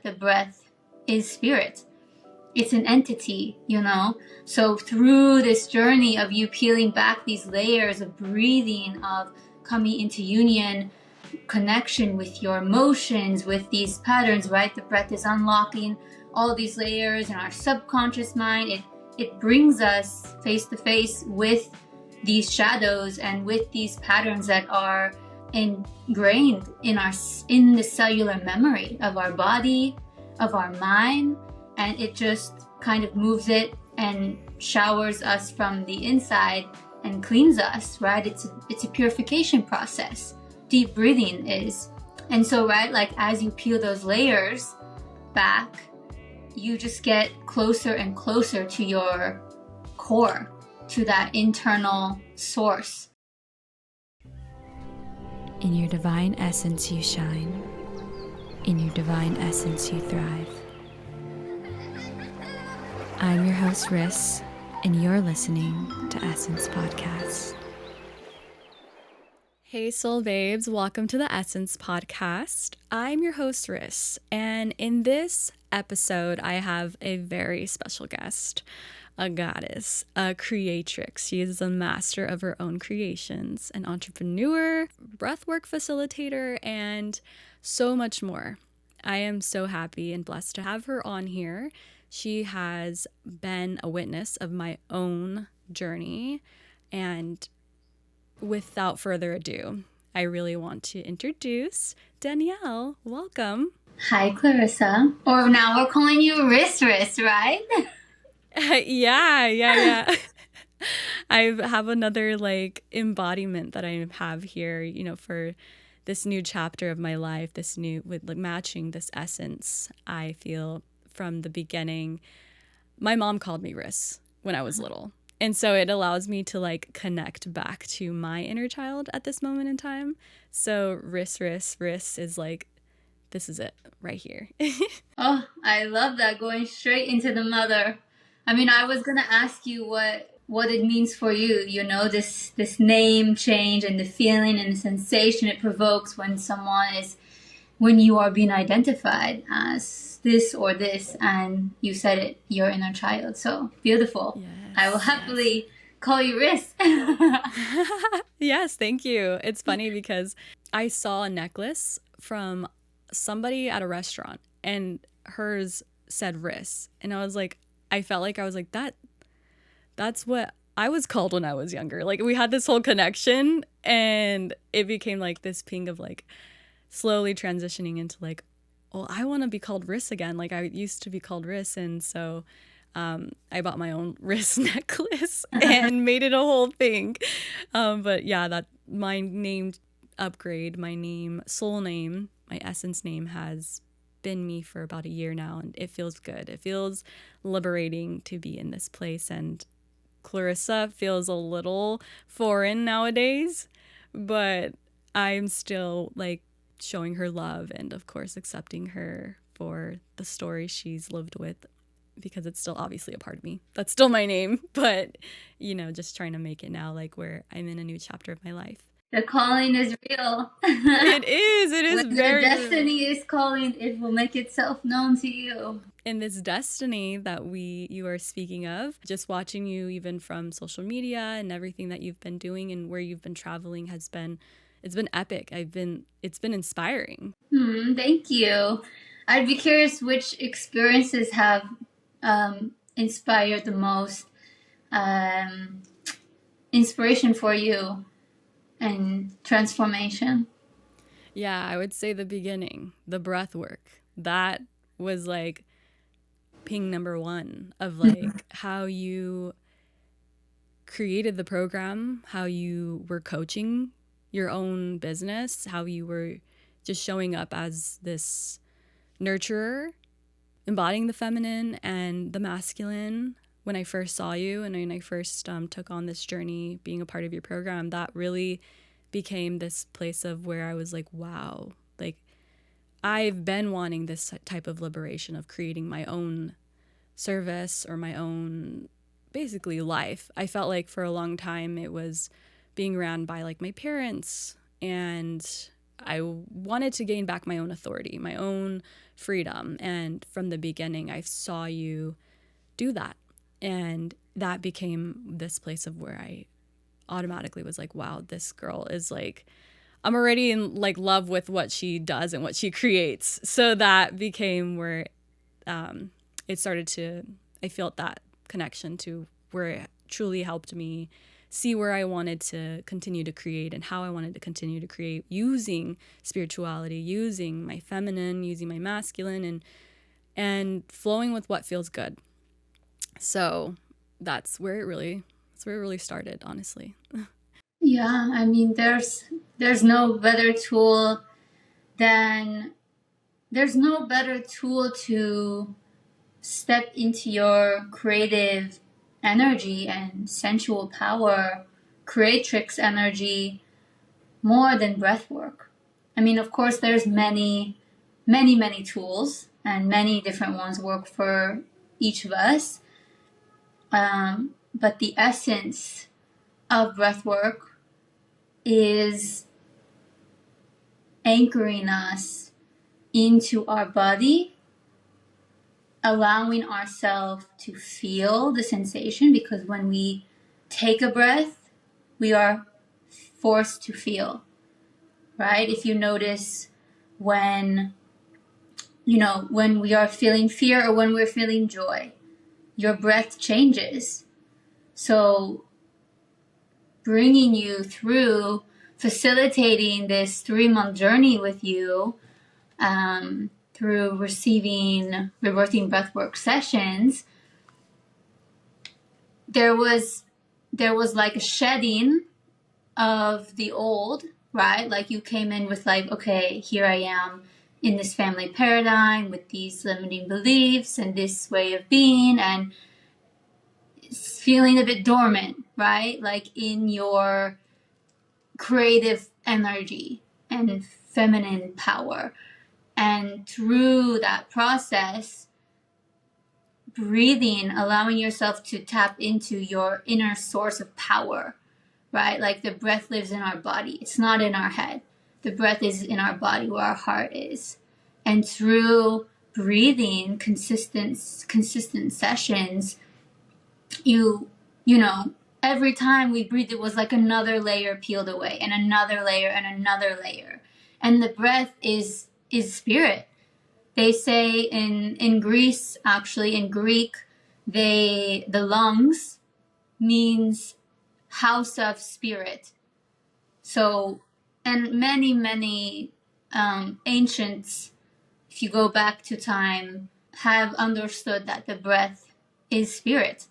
The breath is spirit. It's an entity, you know? So through this journey of you peeling back these layers of breathing, of coming into union, connection with your emotions, with these patterns, right? The breath is unlocking all these layers in our subconscious mind. It brings us face to face with these shadows and with these patterns that are ingrained in the cellular memory of our body, of our mind, and it just kind of moves it and showers us from the inside and cleans us, right? It's a purification process. Deep breathing is. And so, right, like as you peel those layers back, you just get closer and closer to your core, to that internal source. In your divine essence you shine. In your divine essence you thrive. I'm your host, Riss, and you're listening to Essence Podcast. Hey soul babes, welcome to the Essence Podcast. I'm your host, Riss, and in this episode I have a very special guest, a goddess, a creatrix. She is a master of her own creations, an entrepreneur, breathwork facilitator, and so much more. I am so happy and blessed to have her on here. She has been a witness of my own journey, and without further ado, I really want to introduce Danielle. Welcome. Hi, Clarissa. Or now we're calling you Riss, right? Yeah. I have another embodiment that I have here, for this new chapter of my life, matching this essence. I feel from the beginning, my mom called me Riss when I was little. And so it allows me to connect back to my inner child at this moment in time. So Riss is this is it right here. Oh, I love that, going straight into the mother. I mean, I was going to ask you what it means for you, this name change and the feeling and the sensation it provokes when you are being identified as this or this, and you said it, your inner child. So beautiful. Yes, I will happily call you Riss. Yes, thank you. It's funny because I saw a necklace from somebody at a restaurant and hers said Riss. And I felt like I was like, that's what I was called when I was younger. We had this whole connection, and it became this ping of slowly transitioning into I want to be called Riss again. I used to be called Riss. And so I bought my own Riss necklace and made it a whole thing. But yeah, that my name upgrade, my name, soul name, my essence name has been me for about a year now, and it feels good. It feels liberating to be in this place, and Clarissa feels a little foreign nowadays, but I'm still showing her love and of course accepting her for the story she's lived with, because it's still obviously a part of me. That's still my name, but just trying to make it now where I'm in a new chapter of my life. The calling is real. It is when very the destiny is calling, it will make itself known to you. In this destiny that you are speaking of, just watching you even from social media and everything that you've been doing and where you've been traveling it's been epic. It's been inspiring. Thank you. I'd be curious which experiences have inspired the most inspiration for you and transformation. Yeah, I would say the beginning, the breath work. That was ping number one of how you created the program, how you were coaching your own business, how you were just showing up as this nurturer, embodying the feminine and the masculine. When I first saw you and when I first took on this journey being a part of your program, that really became this place of where I was wow, I've been wanting this type of liberation of creating my own service or my own basically life. I felt for a long time it was being ran by my parents and I wanted to gain back my own authority, my own freedom. And from the beginning, I saw you do that. And that became this place of where I automatically was like, wow, this girl is like, I'm already in like love with what she does and what she creates. So that became where it started to, I felt that connection to where it truly helped me see where I wanted to continue to create and how I wanted to continue to create using spirituality, using my feminine, using my masculine, and flowing with what feels good. So that's where it really started, honestly. Yeah, I mean, there's no better tool than there's no better tool to step into your creative energy and sensual power, creatrix energy, more than breath work. I mean, of course, there's many tools, and many different ones work for each of us. But the essence of breath work is anchoring us into our body, allowing ourselves to feel the sensation, because when we take a breath, we are forced to feel, right? If you notice when we are feeling fear or when we're feeling joy, your breath changes. So bringing you through, facilitating this 3-month journey with you, through receiving rebirthing breathwork sessions, there was like a shedding of the old, right? Like you came in with like, okay, here I am in this family paradigm with these limiting beliefs and this way of being, and feeling a bit dormant, right? Like in your creative energy and feminine power. And through that process, breathing, allowing yourself to tap into your inner source of power, right? Like the breath lives in our body. It's not in our head. The breath is in our body where our heart is. And through breathing, consistent sessions, you know, every time we breathed, it was like another layer peeled away, and another layer and another layer. And the breath is spirit. They say in Greece, actually in Greek, the lungs means house of spirit. So, and many ancients, if you go back to time, have understood that the breath is spirit.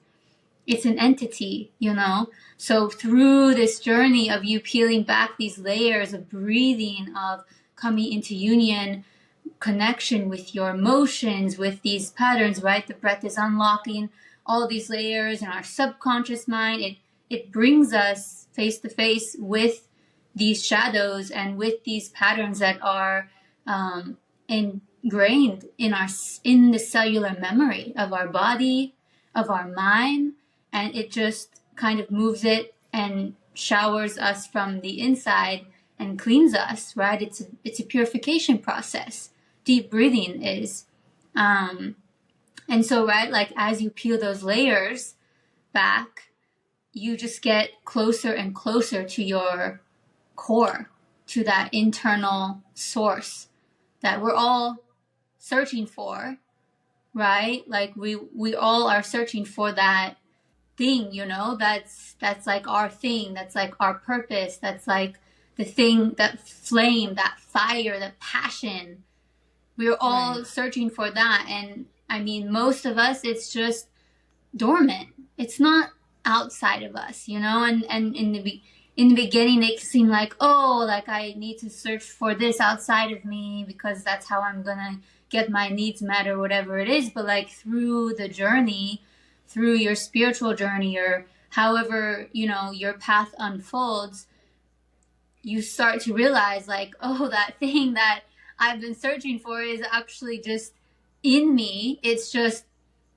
It's an entity, you know? So through this journey of you peeling back these layers of breathing, of coming into union, connection with your emotions, with these patterns, right? The breath is unlocking all these layers in our subconscious mind. It brings us face to face with these shadows and with these patterns that are ingrained in the cellular memory of our body, of our mind, and it just kind of moves it and showers us from the inside and cleans us, right? It's a purification process. Deep breathing is. And so, right, like as you peel those layers back, you just get closer and closer to your core, to that internal source that we're all searching for, right? Like we all are searching for that thing, you know, that's like our thing, that's like our purpose, that's like the thing, that flame, that fire, that passion. We're all searching for that. And I mean, most of us, it's just dormant. It's not outside of us, you know. And in the beginning, it seemed like, oh, like I need to search for this outside of me because that's how I'm gonna get my needs met or whatever it is. But like through the journey, through your spiritual journey, or however, you know, your path unfolds, you start to realize like, oh, that thing that I've been searching for is actually just in me. It's just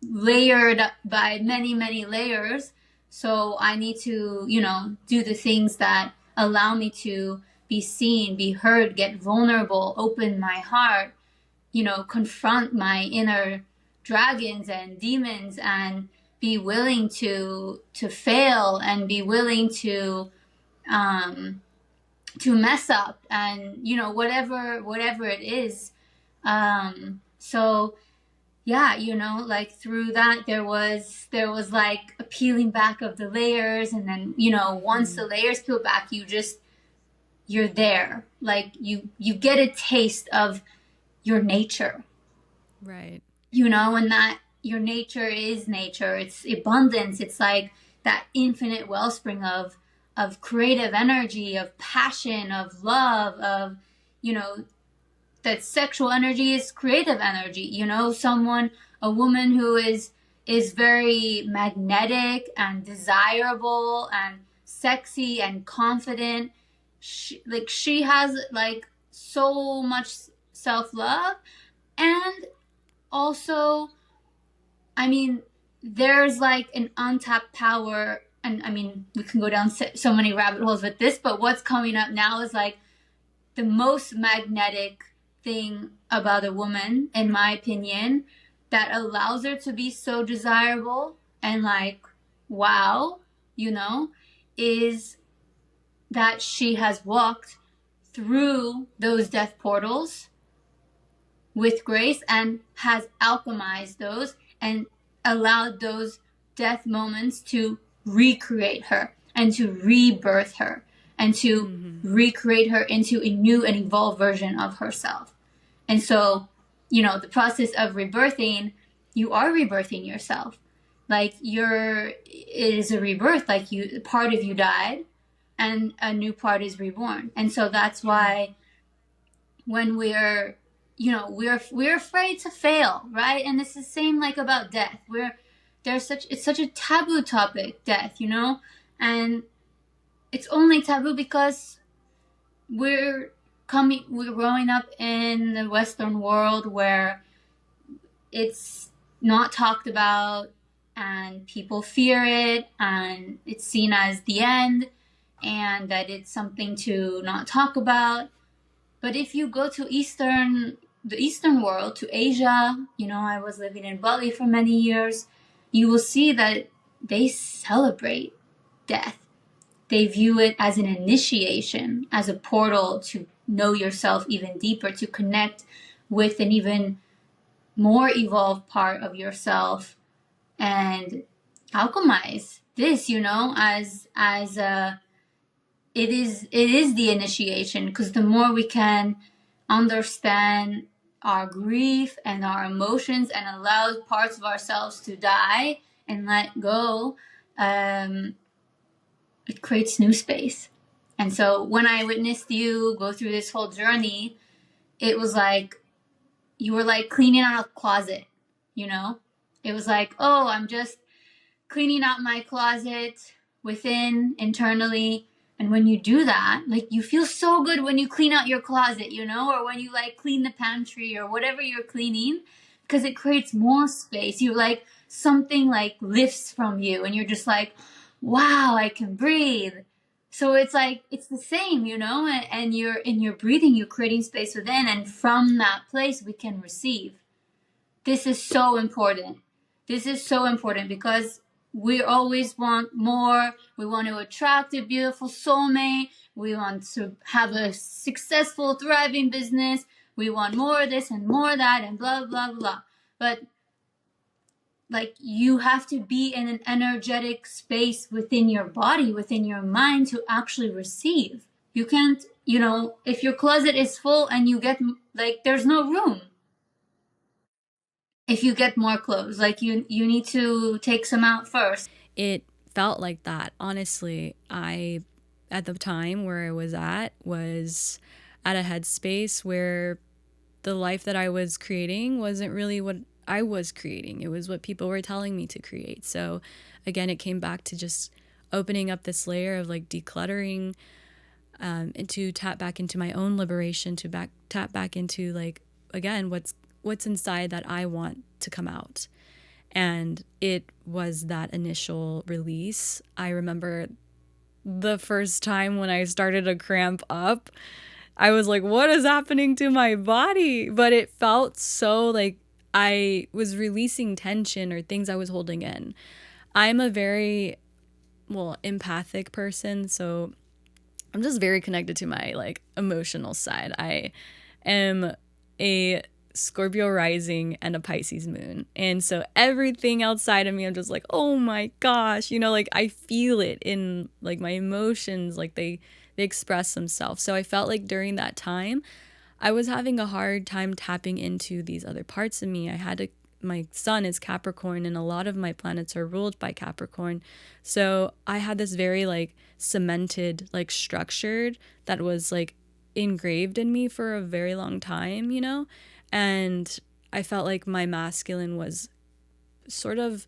layered by many layers. So I need to, you know, do the things that allow me to be seen, be heard, get vulnerable, open my heart, confront my inner dragons and demons, and be willing to fail, and be willing to mess up, and whatever it is. So yeah, like through that there was like a peeling back of the layers, and then once the layers peel back, you're there, like you get a taste of your nature, Right. and that your nature is nature. It's abundance. It's like that infinite wellspring of creative energy, of passion, of love, of that sexual energy is creative energy. A woman who is very magnetic and desirable and sexy and confident, she has like so much self-love. And also, I mean, there's like an untapped power, and I mean, we can go down so many rabbit holes with this, but what's coming up now is like the most magnetic thing about a woman, in my opinion, that allows her to be so desirable and like, wow, is that she has walked through those death portals with grace, and has alchemized those and allowed those death moments to recreate her and to rebirth her and to recreate her into a new and evolved version of herself. And so, the process of rebirthing, you are rebirthing yourself. Like it is a rebirth, like part of you died and a new part is reborn. And so that's why when we're afraid to fail, right? And it's the same like about death. It's such a taboo topic, death, and it's only taboo because we're growing up in the Western world where it's not talked about, and people fear it, and it's seen as the end, and that it's something to not talk about. But if you go to the Eastern world, to Asia, I was living in Bali for many years, you will see that they celebrate death. They view it as an initiation, as a portal to know yourself even deeper, to connect with an even more evolved part of yourself, and alchemize this, as it is the initiation, because the more we can understand our grief and our emotions and allow parts of ourselves to die and let go, it creates new space. And so when I witnessed you go through this whole journey, it was like you were like cleaning out a closet, It was like, oh, I'm just cleaning out my closet within, internally. And when you do that, like, you feel so good when you clean out your closet, or when you like clean the pantry or whatever you're cleaning, because it creates more space. You like something like lifts from you, and you're just like, wow, I can breathe. So it's like, it's the same, and in your breathing, you're creating space within, and from that place we can receive. This is so important. This is so important because we always want more. We want to attract a beautiful soulmate. We want to have a successful, thriving business. We want more of this and more of that and blah, blah, blah. But like, you have to be in an energetic space within your body, within your mind, to actually receive. You can't, if your closet is full and you get, like, there's no room. If you get more clothes, like, you need to take some out first. It felt like that. Honestly, at the time where I was at a headspace where the life that I was creating wasn't really what I was creating. It was what people were telling me to create. So again, it came back to just opening up this layer of like decluttering, and to tap back into my own liberation, to tap back into like, again, what's inside that I want to come out. And it was that initial release. I remember the first time when I started to cramp up. I was like, what is happening to my body? But it felt so like I was releasing tension or things I was holding in. I'm a very, empathic person. So I'm just very connected to my like emotional side. I am a Scorpio rising and a Pisces moon. And so everything outside of me, I'm just like, oh my gosh, like I feel it in like my emotions, like they express themselves. So I felt like during that time, I was having a hard time tapping into these other parts of me. My sun is Capricorn and a lot of my planets are ruled by Capricorn. So I had this very like cemented, like structured that was like engraved in me for a very long time, And I felt like my masculine was sort of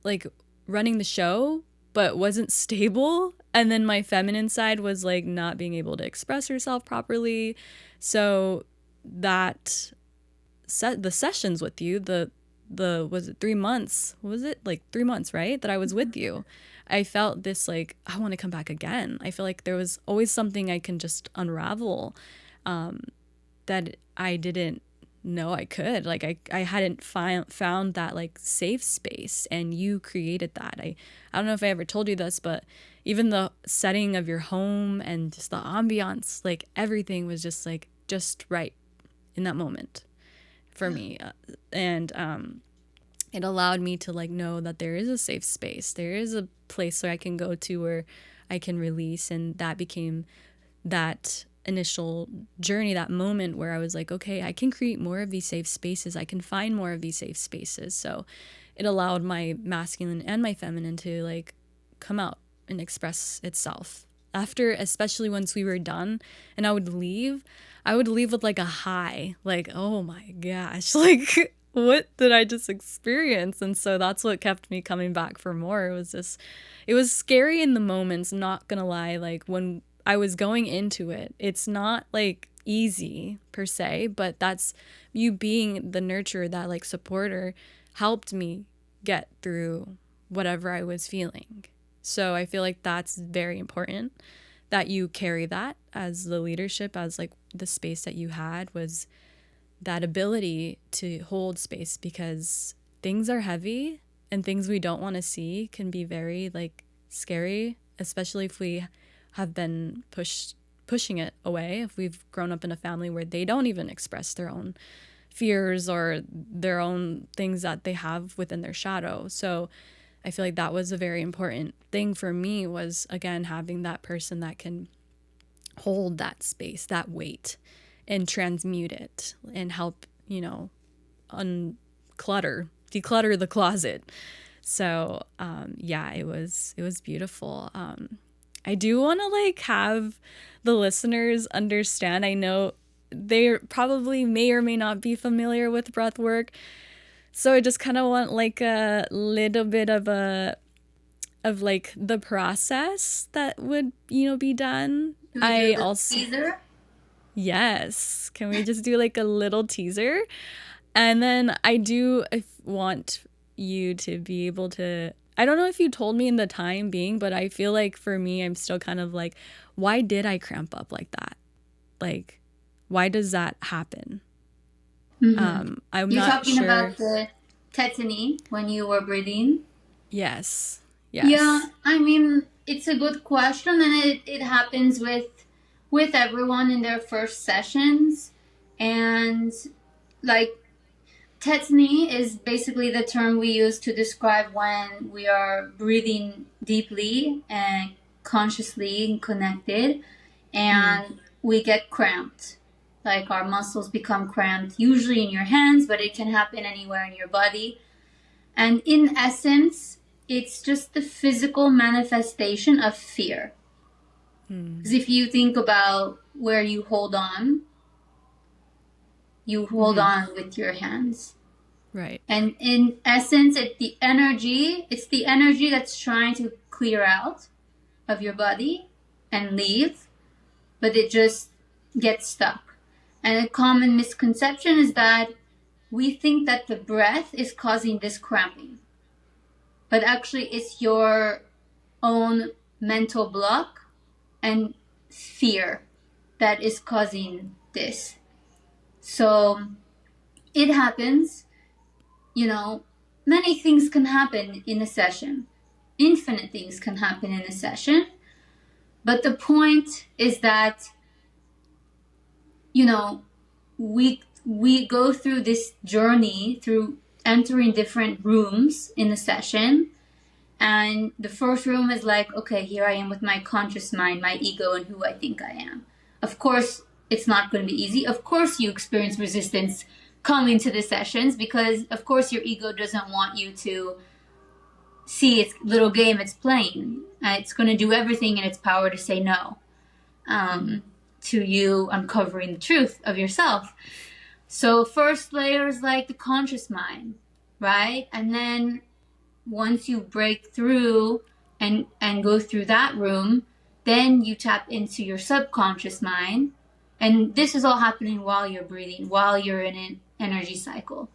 like running the show, but wasn't stable. And then my feminine side was like not being able to express herself properly. So that the sessions with you, the was it 3 months? What was it? Like 3 months, right? That I was with you. I felt this like, I want to come back again. I feel like there was always something I can just unravel that I didn't know I could. Like I hadn't found that like safe space, and you created that. I don't know if I ever told you this, but even the setting of your home and just the ambiance, like everything was just like just right in that moment for me. And it allowed me to like know that there is a safe space. There is a place where I can go to where I can release. And that became that initial journey, that moment where I was like, okay, I can create more of these safe spaces. I can find more of these safe spaces. So it allowed my masculine and my feminine to like come out and express itself. After, especially once we were done and I would leave with like a high, like, oh my gosh, like what did I just experience? And so that's what kept me coming back for more. It was scary in the moments, not gonna lie. Like when I was going into it, it's not like easy per se, but that's you being the nurturer, that like supporter helped me get through whatever I was feeling. So I feel like that's very important that you carry that as the leadership, as like the space that you had was that ability to hold space, because things are heavy and things we don't want to see can be very like scary, especially if we have been pushing it away, if we've grown up in a family where they don't even express their own fears or their own things that they have within their shadow. So I feel like that was a very important thing for me, was again having that person that can hold that space, that weight, and transmute it and help, declutter the closet. So it was beautiful. I do want to like have the listeners understand. I know they probably may or may not be familiar with breath work. So I just kind of want like a little bit of like the process that would, be done. I also teaser? Yes. Can we just do like a little teaser? And then I do want you to be able to, I don't know if you told me in the time being, but I feel like for me, I'm still kind of like, why did I cramp up like that? Like, why does that happen? Mm-hmm. I'm You're not talking sure. about the tetany when you were breathing? Yes. Yeah, I mean, it's a good question, and it happens with everyone in their first sessions. And like tetany is basically the term we use to describe when we are breathing deeply and consciously and connected, and we get cramped. Like our muscles become cramped, usually in your hands, but it can happen anywhere in your body. And in essence, it's just the physical manifestation of fear. Because if you think about where you hold on with your hands. Right. And in essence, it's the energy that's trying to clear out of your body and leave, but it just gets stuck. And a common misconception is that we think that the breath is causing this cramping. But actually, it's your own mental block and fear that is causing this. So it happens, many things can happen in a session. Infinite things can happen in a session. But the point is that, we go through this journey through entering different rooms in a session. And the first room is like, okay, here I am with my conscious mind, my ego, and who I think I am. Of course, it's not going to be easy. Of course, you experience resistance coming to the sessions because, of course, your ego doesn't want you to see its little game it's playing. It's going to do everything in its power to say no to you uncovering the truth of yourself. So first layer is like the conscious mind, right? And then once you break through and go through that room, then you tap into your subconscious mind. And this is all happening while you're breathing, while you're in an energy cycle.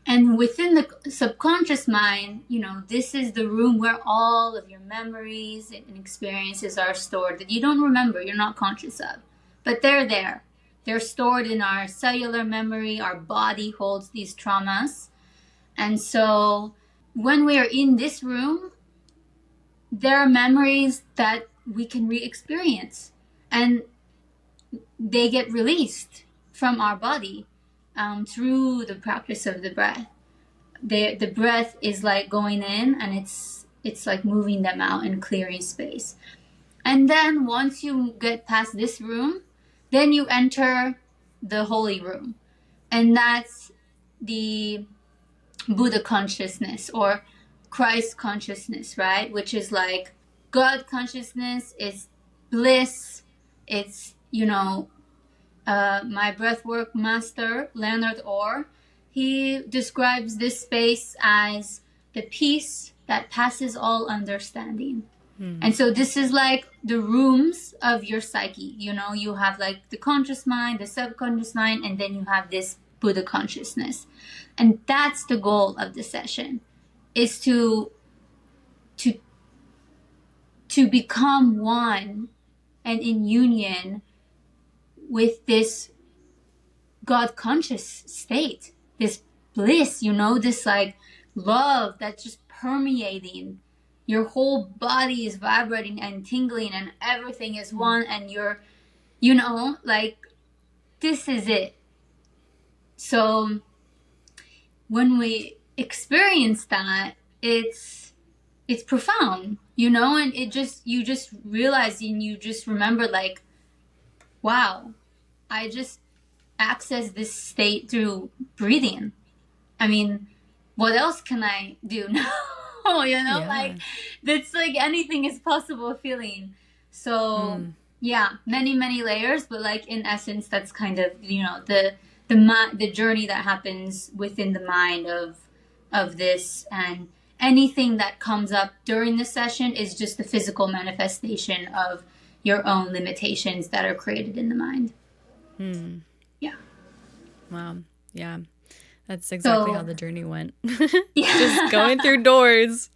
And within the subconscious mind, this is the room where all of your memories and experiences are stored that you don't remember, you're not conscious of. But they're there. They're stored in our cellular memory. Our body holds these traumas. And so when we are in this room, there are memories that we can re-experience. And they get released from our body through the practice of the breath. The breath is like going in and it's like moving them out and clearing space. And then once you get past this room, then you enter the holy room. And that's the Buddha consciousness or Christ consciousness, right? Which is like God consciousness, it's bliss, it's, my breathwork master, Leonard Orr, he describes this space as the peace that passes all understanding. And so this is like the rooms of your psyche. You have like the conscious mind, the subconscious mind, and then you have this Buddha consciousness. And that's the goal of the session, is to become one and in union with this God conscious state, this bliss, this like love that's just permeating. Your whole body is vibrating and tingling and everything is one, and you're, like, this is it. So when we experience that, it's profound, and you just realize and you just remember like, wow, I just access this state through breathing. I mean, what else can I do now? Yeah. Like that's like anything is possible feeling. So many layers, but like in essence, that's kind of, the journey that happens within the mind of this, and anything that comes up during the session is just the physical manifestation of your own limitations that are created in the mind. Yeah. Wow. Yeah. That's exactly how the journey went. Just going through doors,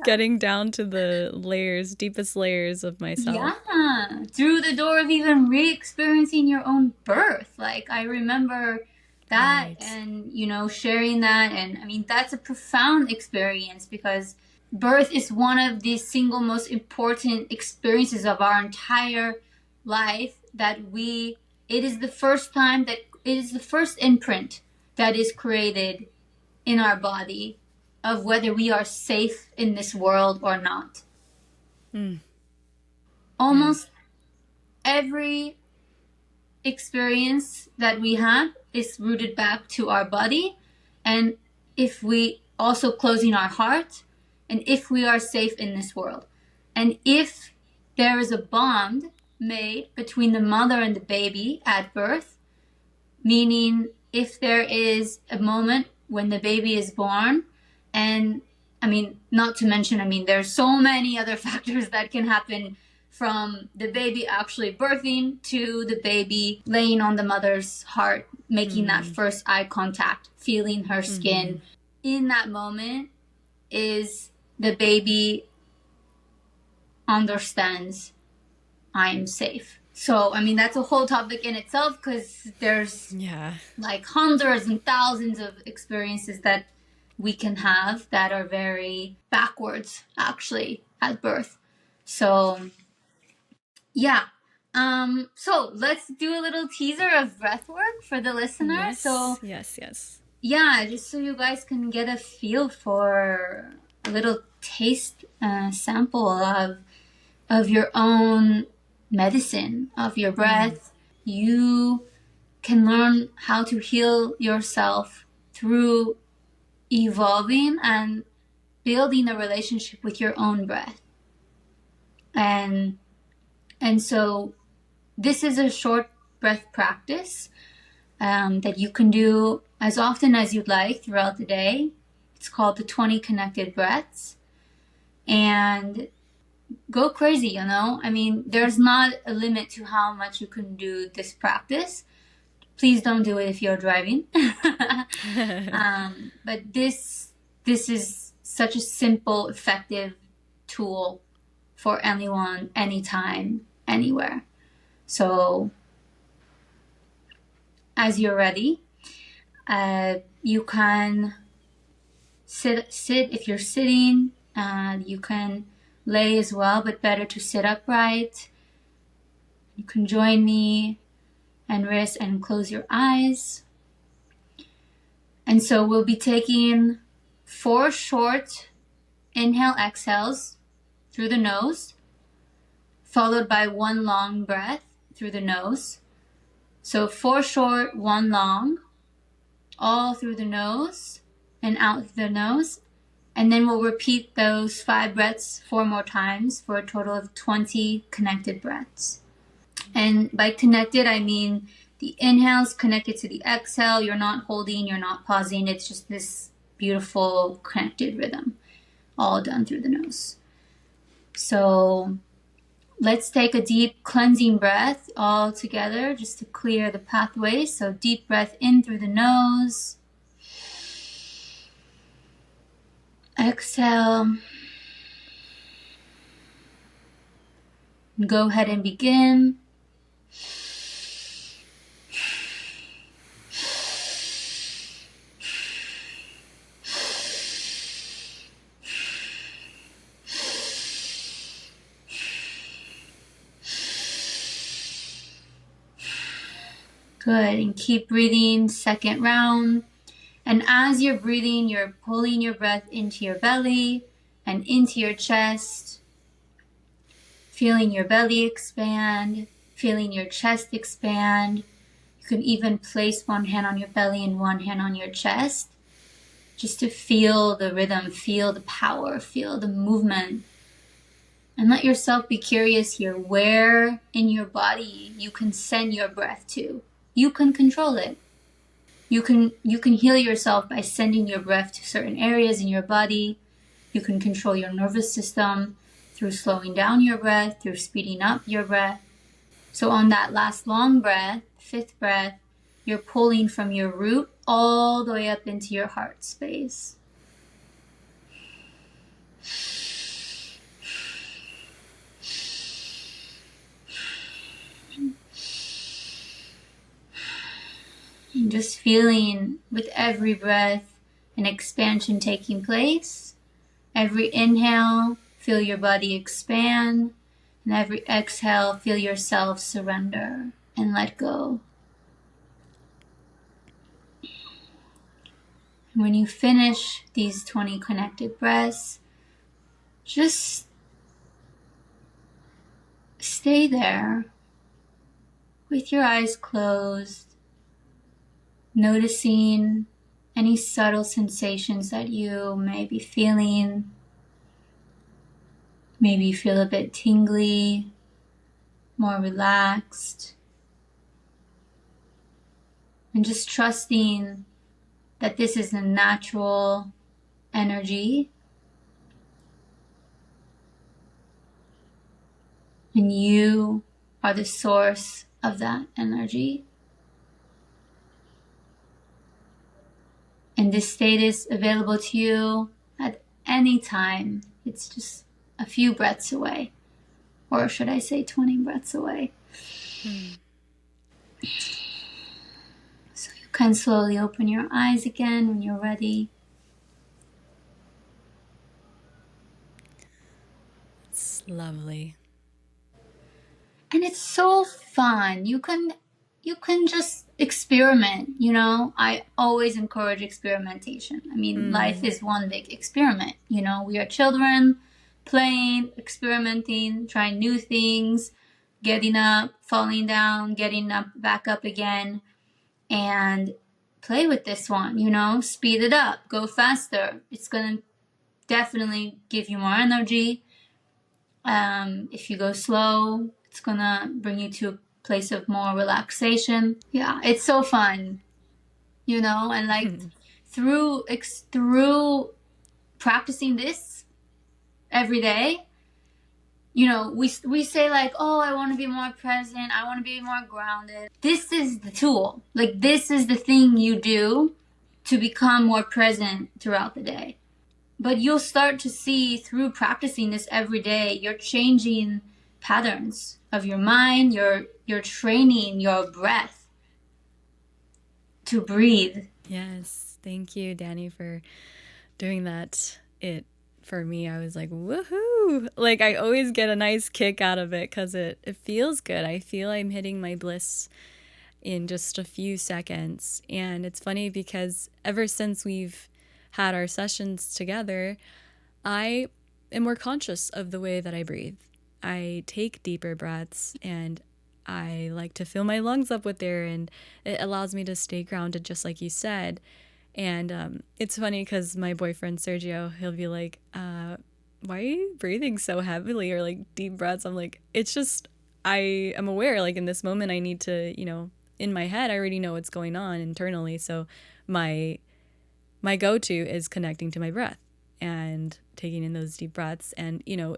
getting down to the deepest layers of myself. Yeah. Through the door of even re-experiencing your own birth. Like, I remember that, right. And, sharing that. And I mean, that's a profound experience because birth is one of the single most important experiences of our entire life it is the first imprint that is created in our body of whether we are safe in this world or not. Almost every experience that we have is rooted back to our body. And if we also closing our heart, and if we are safe in this world, and if there is a bond made between the mother and the baby at birth, meaning if there is a moment when the baby is born, and not to mention, there's so many other factors that can happen from the baby actually birthing to the baby laying on the mother's heart, making that first eye contact, feeling her skin. In that moment is the baby understands I'm safe. So, I mean, that's a whole topic in itself, because there's like hundreds and thousands of experiences that we can have that are very backwards, actually, at birth. So, yeah. So let's do a little teaser of breathwork for the listener. Yes. Yeah, just so you guys can get a feel for a little taste sample of your own medicine, of your breath. You can learn how to heal yourself through evolving and building a relationship with your own breath. And so this is a short breath practice that you can do as often as you'd like throughout the day. It's called the 20 Connected Breaths. And go crazy, you know? I mean, there's not a limit to how much you can do this practice. Please don't do it if you're driving. But this is such a simple, effective tool for anyone, anytime, anywhere. So as you're ready, you can sit if you're sitting. You can lay as well, but better to sit upright. You can join me and rest and close your eyes. And so we'll be taking 4 short inhale exhales through the nose, followed by 1 long breath through the nose. So 4 short, 1 long, all through the nose and out through the nose. And then we'll repeat those 5 breaths 4 more times for a total of 20 connected breaths. And by connected, I mean the inhale's connected to the exhale. You're not holding, you're not pausing. It's just this beautiful connected rhythm, all done through the nose. So let's take a deep cleansing breath all together just to clear the pathway. So deep breath in through the nose. Exhale. Go ahead and begin. Good, and keep breathing, second round. And as you're breathing, you're pulling your breath into your belly and into your chest, feeling your belly expand, feeling your chest expand. You can even place one hand on your belly and one hand on your chest, just to feel the rhythm, feel the power, feel the movement. And let yourself be curious here, where in your body you can send your breath to. You can control it. You can heal yourself by sending your breath to certain areas in your body. You can control your nervous system through slowing down your breath, through speeding up your breath. So on that last long breath, 5th breath, you're pulling from your root all the way up into your heart space. And just feeling with every breath an expansion taking place. Every inhale, feel your body expand. And every exhale, feel yourself surrender and let go. And when you finish these 20 connected breaths, just stay there with your eyes closed, noticing any subtle sensations that you may be feeling. Maybe you feel a bit tingly, more relaxed. And just trusting that this is a natural energy. And you are the source of that energy. And this state is available to you at any time. It's just a few breaths away. or should I say 20 breaths away. So you can slowly open your eyes again when you're ready. It's lovely. And it's so fun. You can just experiment, you know. I always encourage experimentation. I mean, life is one big experiment, you know. We are children playing, experimenting, trying new things, getting up, falling down, getting up, back up again, and play with this one, you know. Speed it up, go faster. It's gonna definitely give you more energy. If you go slow, it's gonna bring you to a place of more relaxation. Yeah, it's so fun, you know, and like through practicing this every day, you know, we say like, oh, I want to be more present, I want to be more grounded. This is the tool. Like, this is the thing you do to become more present throughout the day. But you'll start to see through practicing this every day, you're changing patterns of your mind, you're training your breath to breathe. Yes. Thank you, Danny, for doing that. For me, I was like, woohoo! Like, I always get a nice kick out of it because it feels good. I feel I'm hitting my bliss in just a few seconds. And it's funny because ever since we've had our sessions together, I am more conscious of the way that I breathe. I take deeper breaths and I like to fill my lungs up with air, and it allows me to stay grounded, just like you said. And it's funny because my boyfriend Sergio, he'll be like, why are you breathing so heavily, or like deep breaths? I'm like, it's just, I am aware, like in this moment I need to, you know, in my head I already know what's going on internally, so my go-to is connecting to my breath and taking in those deep breaths. And, you know,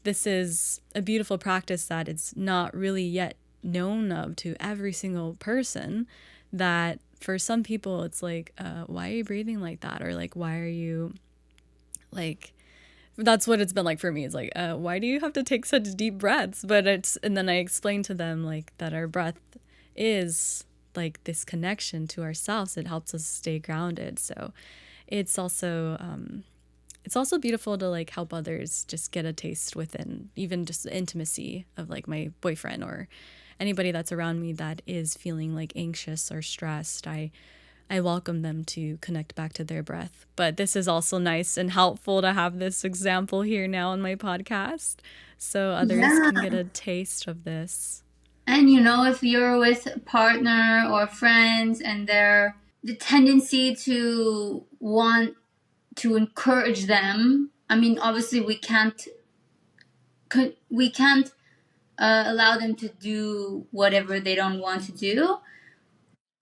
this is a beautiful practice that it's not really yet known of to every single person, that for some people it's like, why are you breathing like that? Or like, why are you, like, that's what it's been like for me. It's like, why do you have to take such deep breaths? And then I explain to them like that our breath is like this connection to ourselves. It helps us stay grounded. So it's also beautiful to like help others just get a taste within even just the intimacy of like my boyfriend or anybody that's around me that is feeling like anxious or stressed. I welcome them to connect back to their breath. But this is also nice and helpful to have this example here now on my podcast, so others can get a taste of this. And you know, if you're with a partner or friends and they're the tendency to want to encourage them, I mean, obviously we can't allow them to do whatever they don't want to do.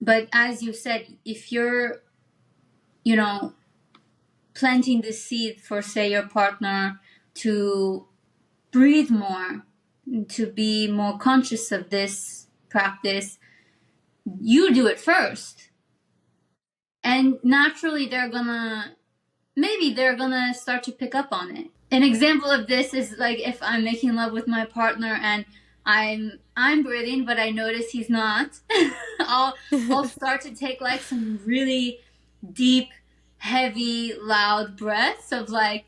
But as you said, if you're, you know, planting the seed for, say, your partner to breathe more, to be more conscious of this practice, you do it first. And naturally maybe they're gonna start to pick up on it. An example of this is like if I'm making love with my partner and I'm breathing, but I notice he's not. I'll start to take like some really deep, heavy, loud breaths of like,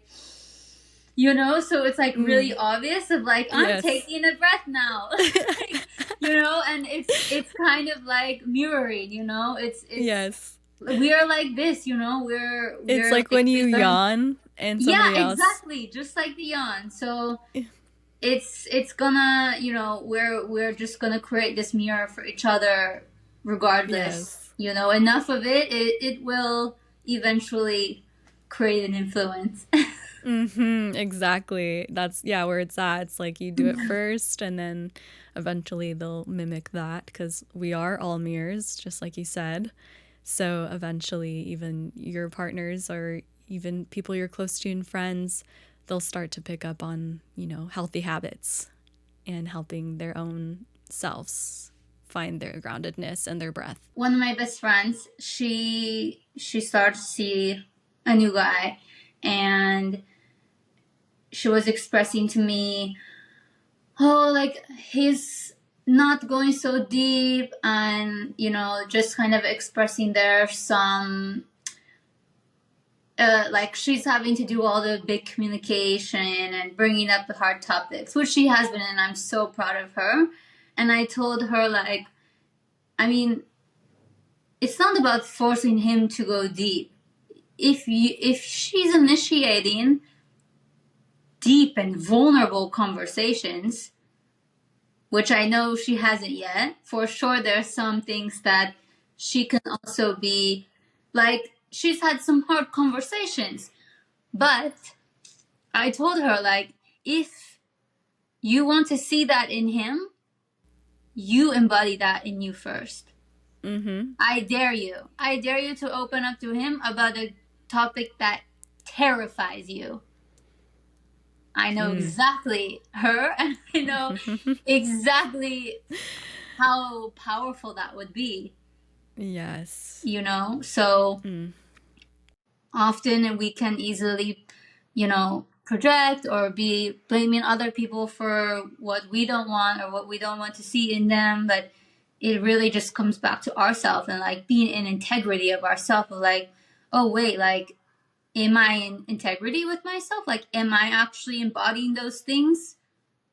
you know, so it's like really obvious of like, I'm taking a breath now. Like, you know, and it's kind of like mirroring, you know, it's yes, we are like this, you know, it's like when you yawn and somebody else. Exactly, just like the yawn. So it's gonna, you know, we're just gonna create this mirror for each other regardless. You know, enough of it will eventually create an influence. Exactly. That's where it's at. It's like you do it first and then eventually they'll mimic that, because we are all mirrors, just like you said. So eventually even your partners or even people you're close to and friends, they'll start to pick up on, you know, healthy habits and helping their own selves find their groundedness and their breath. One of my best friends, she started to see a new guy, and she was expressing to me oh, like he's not going so deep, and just kind of expressing there some like she's having to do all the big communication and bringing up the hard topics, which she has been, and I'm so proud of her. And I told her, like, I mean, it's not about forcing him to go deep. If she's initiating deep and vulnerable conversations, which I know she hasn't yet, for sure there's some things that she can also be like, she's had some hard conversations, but I told her, like, if you want to see that in him, you embody that in you first. Mm-hmm. I dare you. I dare you to open up to him about a topic that terrifies you. I know exactly her, and I know exactly how powerful that would be. Yes. So often we can easily, project or be blaming other people for what we don't want or what we don't want to see in them. But it really just comes back to ourselves and like being in integrity of ourselves, of like, oh wait, like, am I in integrity with myself? Like, am I actually embodying those things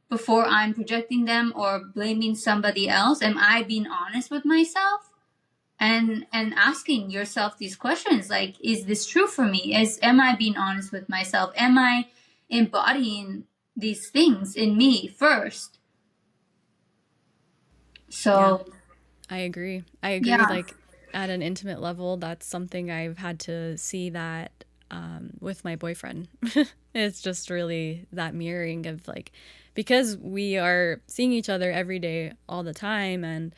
before I'm projecting them or blaming somebody else? Am I being honest with myself? And asking yourself these questions, like, is this true for me? Am I being honest with myself? Am I embodying these things in me first? So Yeah, I agree. I agree. yeah. Like at an intimate level, that's something I've had to see that with my boyfriend. It's just really that mirroring of like, because we are seeing each other every day, all the time, and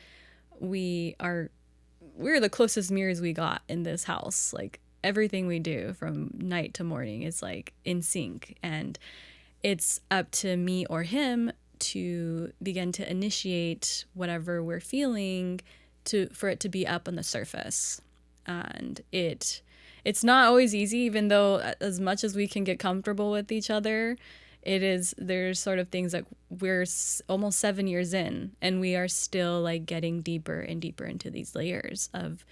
we're the closest mirrors we got in this house. Like everything we do from night to morning is like in sync, and it's up to me or him to begin to initiate whatever we're feeling for it to be up on the surface. And it's not always easy, even though as much as we can get comfortable with each other, there's sort of things like we're almost 7 years in and we are still like getting deeper and deeper into these layers of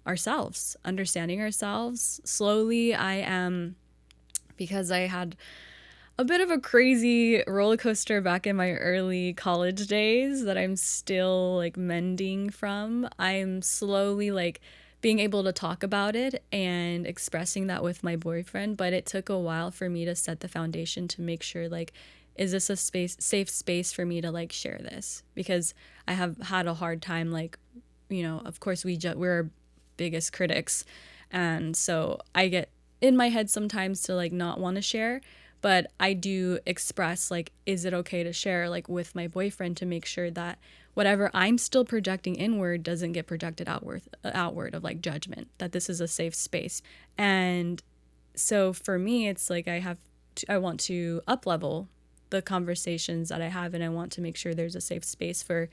ourselves, understanding ourselves. Slowly I am, because I had a bit of a crazy roller coaster back in my early college days that I'm still like mending from. I'm slowly like being able to talk about it and expressing that with my boyfriend, but it took a while for me to set the foundation to make sure like, is this a safe space for me to like share this? Because I have had a hard time, like, of course we're our biggest critics, and so I get in my head sometimes to like not want to share, but I do express like, is it okay to share like with my boyfriend to make sure that whatever I'm still projecting inward doesn't get projected outward of like judgment, that this is a safe space. And so for me, it's like I want to up level the conversations that I have, and I want to make sure there's a safe space for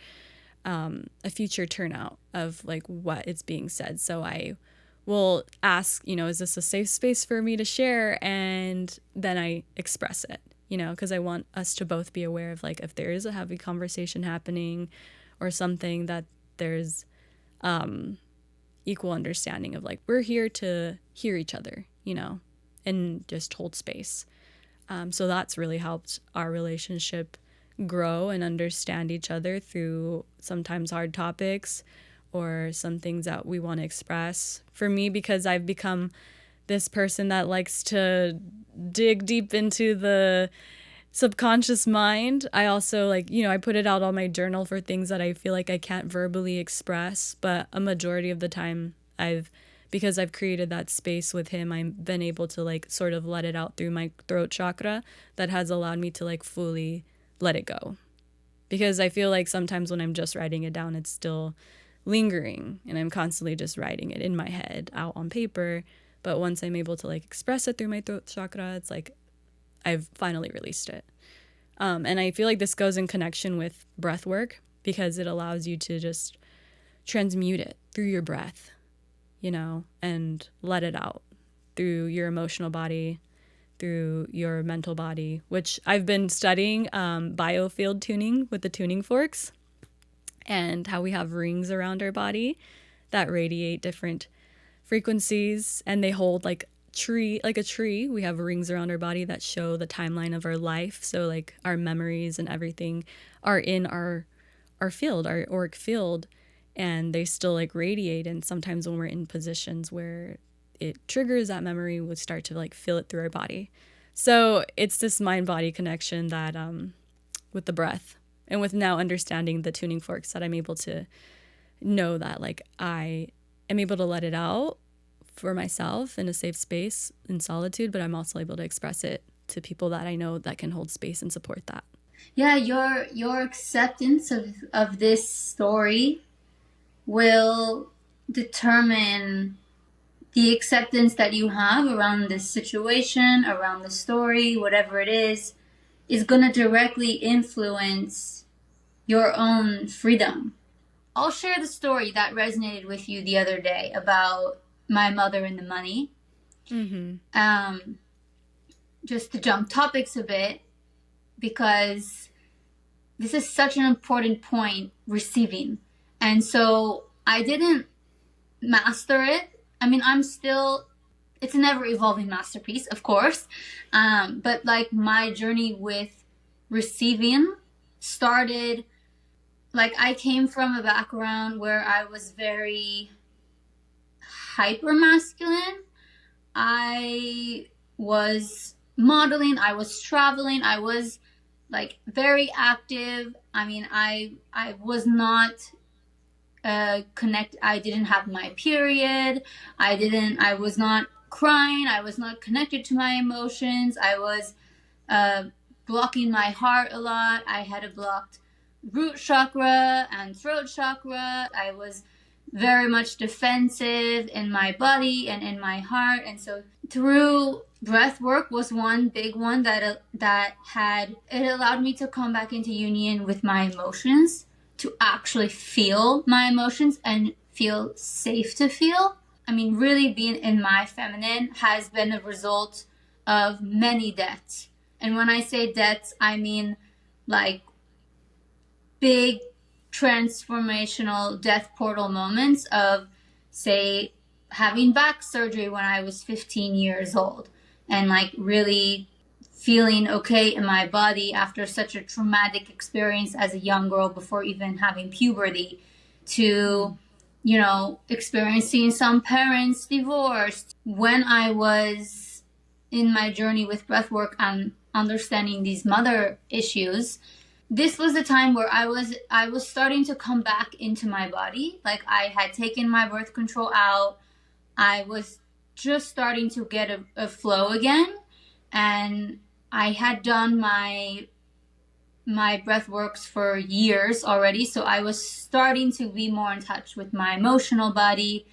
a future turnout of like what is being said. So I will ask, is this a safe space for me to share? And then I express it, because I want us to both be aware of like, if there is a heavy conversation happening or something, that there's equal understanding of like, we're here to hear each other, and just hold space. So that's really helped our relationship grow and understand each other through sometimes hard topics or some things that we want to express. For me, because I've become this person that likes to dig deep into the subconscious mind, I also like, I put it out on my journal for things that I feel like I can't verbally express, but a majority of the time because I've created that space with him, I've been able to like sort of let it out through my throat chakra. That has allowed me to like fully let it go. Because I feel like sometimes when I'm just writing it down, it's still lingering and I'm constantly just writing it in my head out on paper. But once I'm able to like express it through my throat chakra, it's like I've finally released it. And I feel like this goes in connection with breath work, because it allows you to just transmute it through your breath, and let it out through your emotional body, through your mental body, which I've been studying biofield tuning with the tuning forks, and how we have rings around our body that radiate different frequencies, and they hold like a tree. We have rings around our body that show the timeline of our life. So like our memories and everything are in our field, our auric field, and they still like radiate. And sometimes when we're in positions where it triggers that memory, we start to like feel it through our body. So it's this mind body connection that with the breath, and with now understanding the tuning forks, that I'm able to know that like I am able to let it out for myself in a safe space in solitude, but I'm also able to express it to people that I know that can hold space and support that. Yeah, your acceptance of this story will determine the acceptance that you have around this situation, around the story, whatever it is going to directly influence your own freedom. I'll share the story that resonated with you the other day about my mother and the money. Mm-hmm. Just to jump topics a bit, because this is such an important point, receiving. And so I didn't master it. I mean, it's an ever evolving masterpiece, of course. But like my journey with receiving started, like I came from a background where I was very hyper masculine. I was modeling, I was traveling, I was like very active. I mean, I was not I didn't have my period. I was not crying. I was not connected to my emotions. I was blocking my heart a lot. I had a blocked root chakra and throat chakra. I was very much defensive in my body and in my heart. And so through breath work was one big one that allowed me to come back into union with my emotions, to actually feel my emotions and feel safe to feel. I mean, really being in my feminine has been a result of many deaths. And when I say deaths, I mean like big transformational death portal moments of, say, having back surgery when I was 15 years old and like really feeling okay in my body after such a traumatic experience as a young girl before even having puberty, to, you know, experiencing some parents divorced. When I was in my journey with breathwork and understanding these mother issues, this was the time where I was starting to come back into my body. Like I had taken my birth control out. I was just starting to get a flow again. And I had done my breath works for years already. So I was starting to be more in touch with my emotional body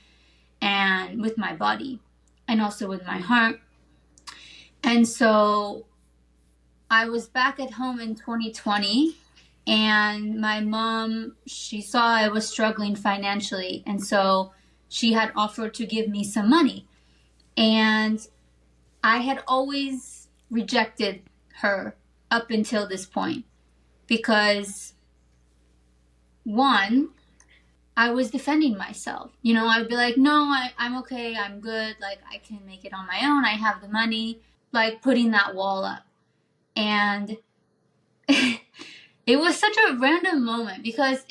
and with my body and also with my heart. And so I was back at home in 2020, and my mom, she saw I was struggling financially. And so she had offered to give me some money. And I had always rejected her up until this point because, one, I was defending myself. You know, I would be like, no, I'm okay, I'm good, like I can make it on my own, I have the money, like putting that wall up. And it was such a random moment because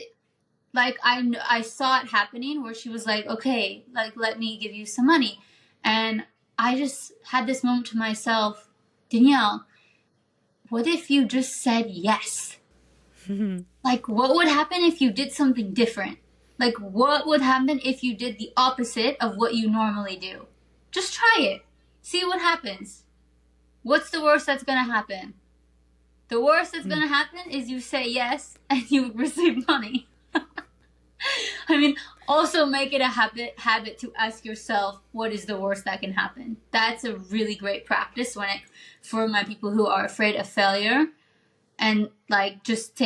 like I saw it happening where she was like, okay, like let me give you some money. And I just had this moment to myself, Danielle, what if you just said yes? Like, what would happen if you did something different? Like, what would happen if you did the opposite of what you normally do? Just try it. See what happens. What's the worst that's going to happen? The worst that's going to happen is you say yes and you receive money. I mean, also make it a habit to ask yourself, what is the worst that can happen? That's a really great practice for my people who are afraid of failure, and like just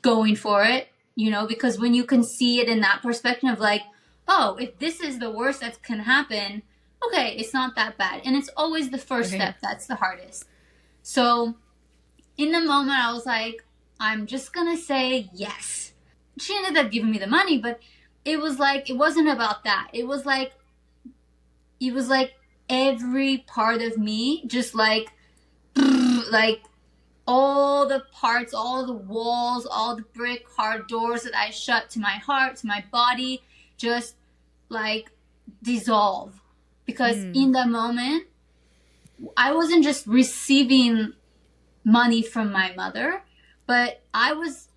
going for it, you know, because when you can see it in that perspective of like, oh, if this is the worst that can happen, okay, it's not that bad. And it's always the first Right. step that's the hardest. So in the moment, I was like, I'm just gonna say yes. She ended up giving me the money, but it was like, it wasn't about that. It was like every part of me just like all the parts, all the walls, all the brick hard doors that I shut to my heart, to my body, just like dissolve. Because in the moment, I wasn't just receiving money from my mother, but I was,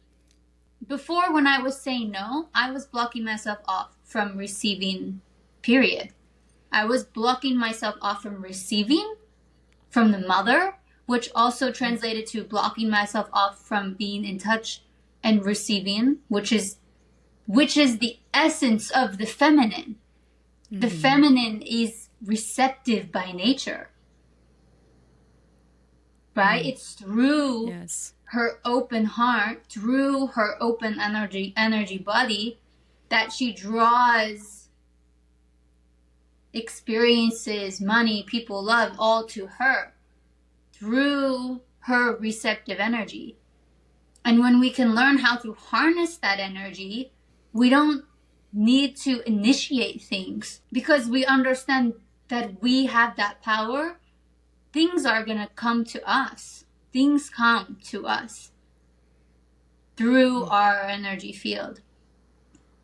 before when I was saying no, I was blocking myself off from receiving, period. I was blocking myself off from receiving from the mother, which also translated to blocking myself off from being in touch and receiving, which is the essence of the feminine. Mm-hmm. The feminine is receptive by nature. Right? Mm. It's through her open heart, through her open energy body, that she draws experiences, money, people, love, all to her through her receptive energy. And when we can learn how to harness that energy, we don't need to initiate things, because we understand that we have that power. Things are going to come to us. Things come to us through our energy field.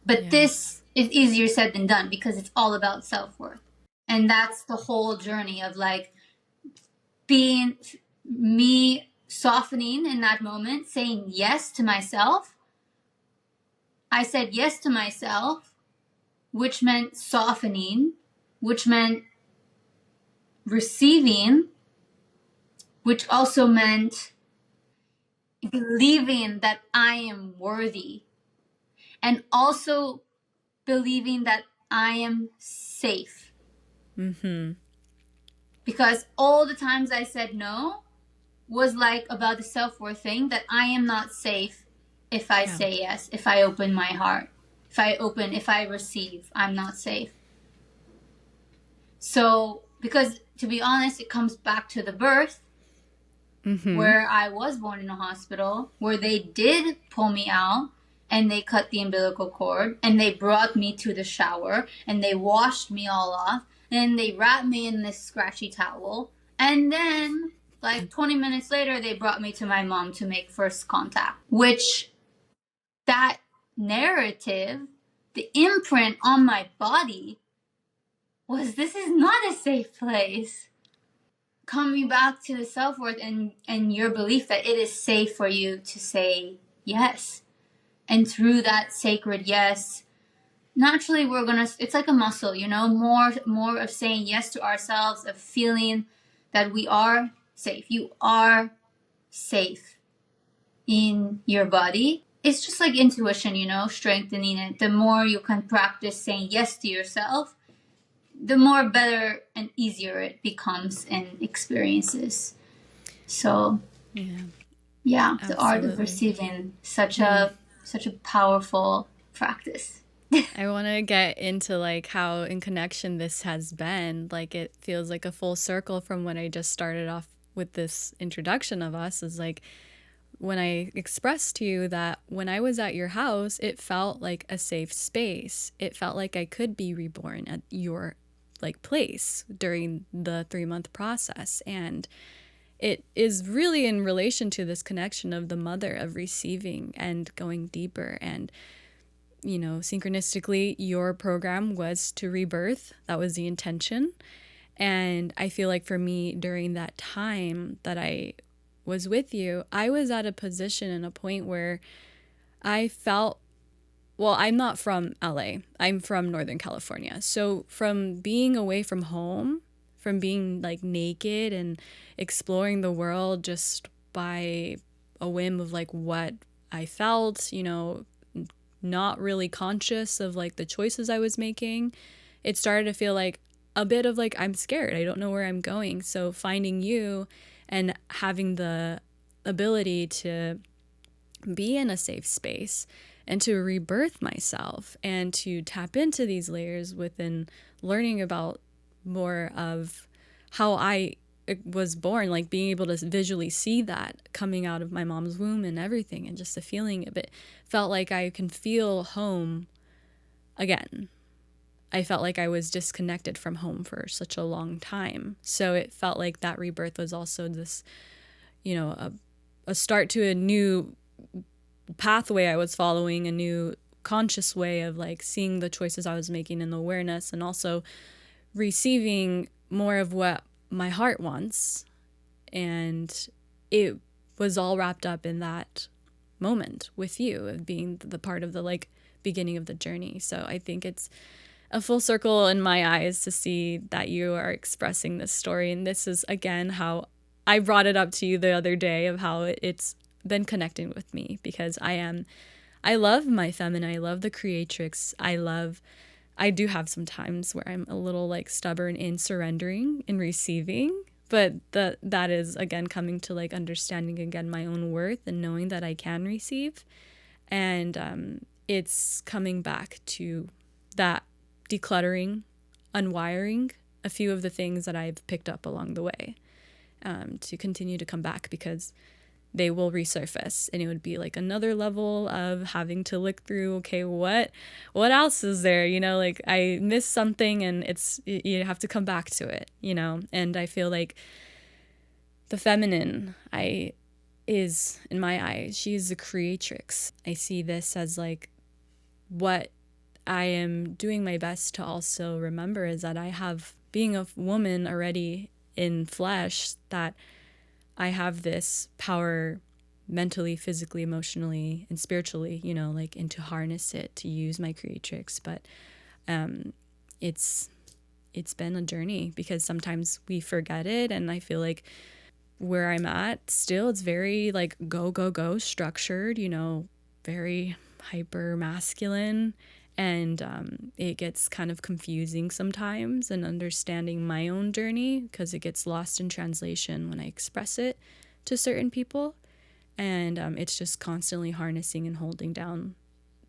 But this is easier said than done, because it's all about self-worth. And that's the whole journey of like being me softening in that moment, saying yes to myself. I said yes to myself, which meant softening, which meant receiving, which also meant believing that I am worthy, and also believing that I am safe. Mm-hmm. Because all the times I said no was like about the self-worth thing, that I am not safe if I say yes, if I open my heart, if I receive, I'm not safe. So, because to be honest, it comes back to the birth, where I was born in a hospital, where they did pull me out and they cut the umbilical cord and they brought me to the shower and they washed me all off and they wrapped me in this scratchy towel. And then like 20 minutes later, they brought me to my mom to make first contact, which that narrative, the imprint on my body was, this is not a safe place. Coming back to the self-worth and your belief that it is safe for you to say yes. And through that sacred yes, naturally it's like a muscle, you know, more of saying yes to ourselves, of feeling that we are safe. You are safe in your body. It's just like intuition, you know, strengthening it. The more you can practice saying yes to yourself, the more better and easier it becomes in experiences. So the art of receiving, such a powerful practice. I want to get into like how in connection this has been. Like it feels like a full circle from when I just started off with this introduction of us, is like when I expressed to you that when I was at your house, it felt like a safe space. It felt like I could be reborn at your like place during the 3-month process. And it is really in relation to this connection of the mother, of receiving and going deeper. And, you know, synchronistically, your program was to rebirth. That was the intention. And I feel like for me, during that time that I was with you, I was at a position and a point where I felt, well, I'm not from LA. I'm from Northern California. So from being away from home, from being like naked and exploring the world just by a whim of like what I felt, you know, not really conscious of like the choices I was making, it started to feel like a bit of like, I'm scared. I don't know where I'm going. So finding you and having the ability to be in a safe space and to rebirth myself and to tap into these layers within learning about more of how I was born, like being able to visually see that coming out of my mom's womb and everything, and just the feeling of it felt like I can feel home again. I felt like I was disconnected from home for such a long time. So it felt like that rebirth was also this, a start to a new pathway I was following, a new conscious way of like seeing the choices I was making in the awareness, and also receiving more of what my heart wants. And it was all wrapped up in that moment with you of being the part of the like beginning of the journey. So I think it's a full circle in my eyes to see that you are expressing this story. And this is again how I brought it up to you the other day of how it's been connecting with me, because I love my feminine. I love the creatrix. I do have some times where I'm a little like stubborn in surrendering and receiving, but that is again coming to like understanding again my own worth and knowing that I can receive. And it's coming back to that decluttering, unwiring a few of the things that I've picked up along the way, to continue to come back, because they will resurface, and it would be like another level of having to look through, okay, what else is there, like I missed something, and you have to come back to it, and I feel like the feminine is in my eyes, she's the creatrix. I see this as like what I am doing my best to also remember is that I have, being a woman already in flesh, that I have this power mentally, physically, emotionally, and spiritually, and to harness it, to use my creatrix. But it's been a journey, because sometimes we forget it. And I feel like where I'm at still, it's very like go, structured, very hyper masculine. And it gets kind of confusing sometimes in understanding my own journey, because it gets lost in translation when I express it to certain people. And it's just constantly harnessing and holding down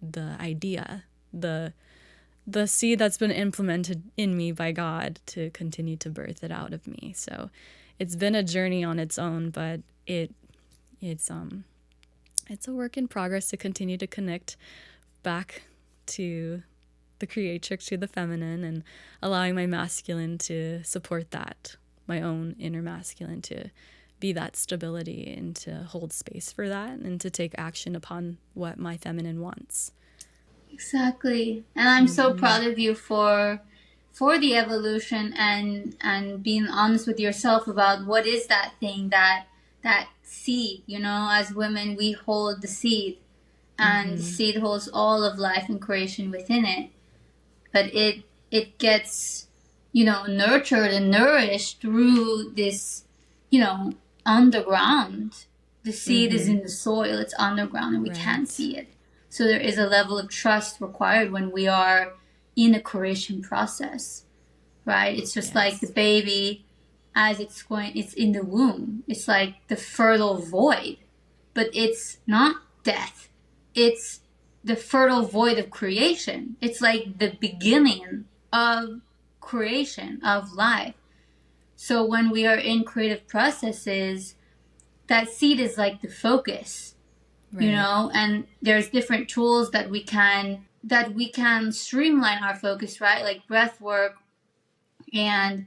the idea, the seed that's been implemented in me by God to continue to birth it out of me. So it's been a journey on its own, but it's a work in progress to continue to connect back to the creatrix, to the feminine, and allowing my masculine to support that, my own inner masculine to be that stability and to hold space for that and to take action upon what my feminine wants. Exactly. And I'm so proud of you for the evolution and being honest with yourself about what is that thing, that seed. As women, we hold the seed, and the seed holds all of life and creation within it. But it gets, nurtured and nourished through this, underground. The seed is in the soil, it's underground, and we can't see it. So there is a level of trust required when we are in a creation process, right? It's just like the baby, as it's in the womb. It's like the fertile void, but it's not death. It's the fertile void of creation. It's like the beginning of creation, of life. So when we are in creative processes, that seed is like the focus, and there's different tools that we can streamline our focus, right? Like breath work and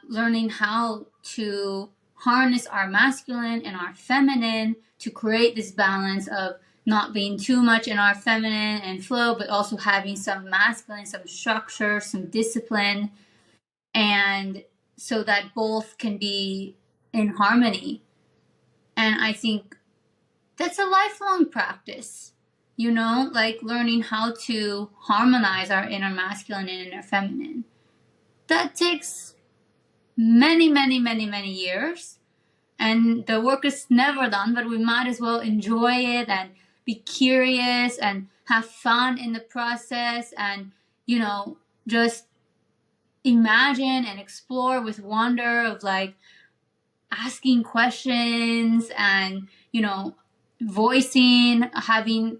learning how to harness our masculine and our feminine to create this balance of not being too much in our feminine and flow, but also having some masculine, some structure, some discipline, and so that both can be in harmony. And I think that's a lifelong practice, like learning how to harmonize our inner masculine and inner feminine. That takes many, many, many, many years. And the work is never done, but we might as well enjoy it and be curious and have fun in the process and, just imagine and explore with wonder of like asking questions and, voicing, having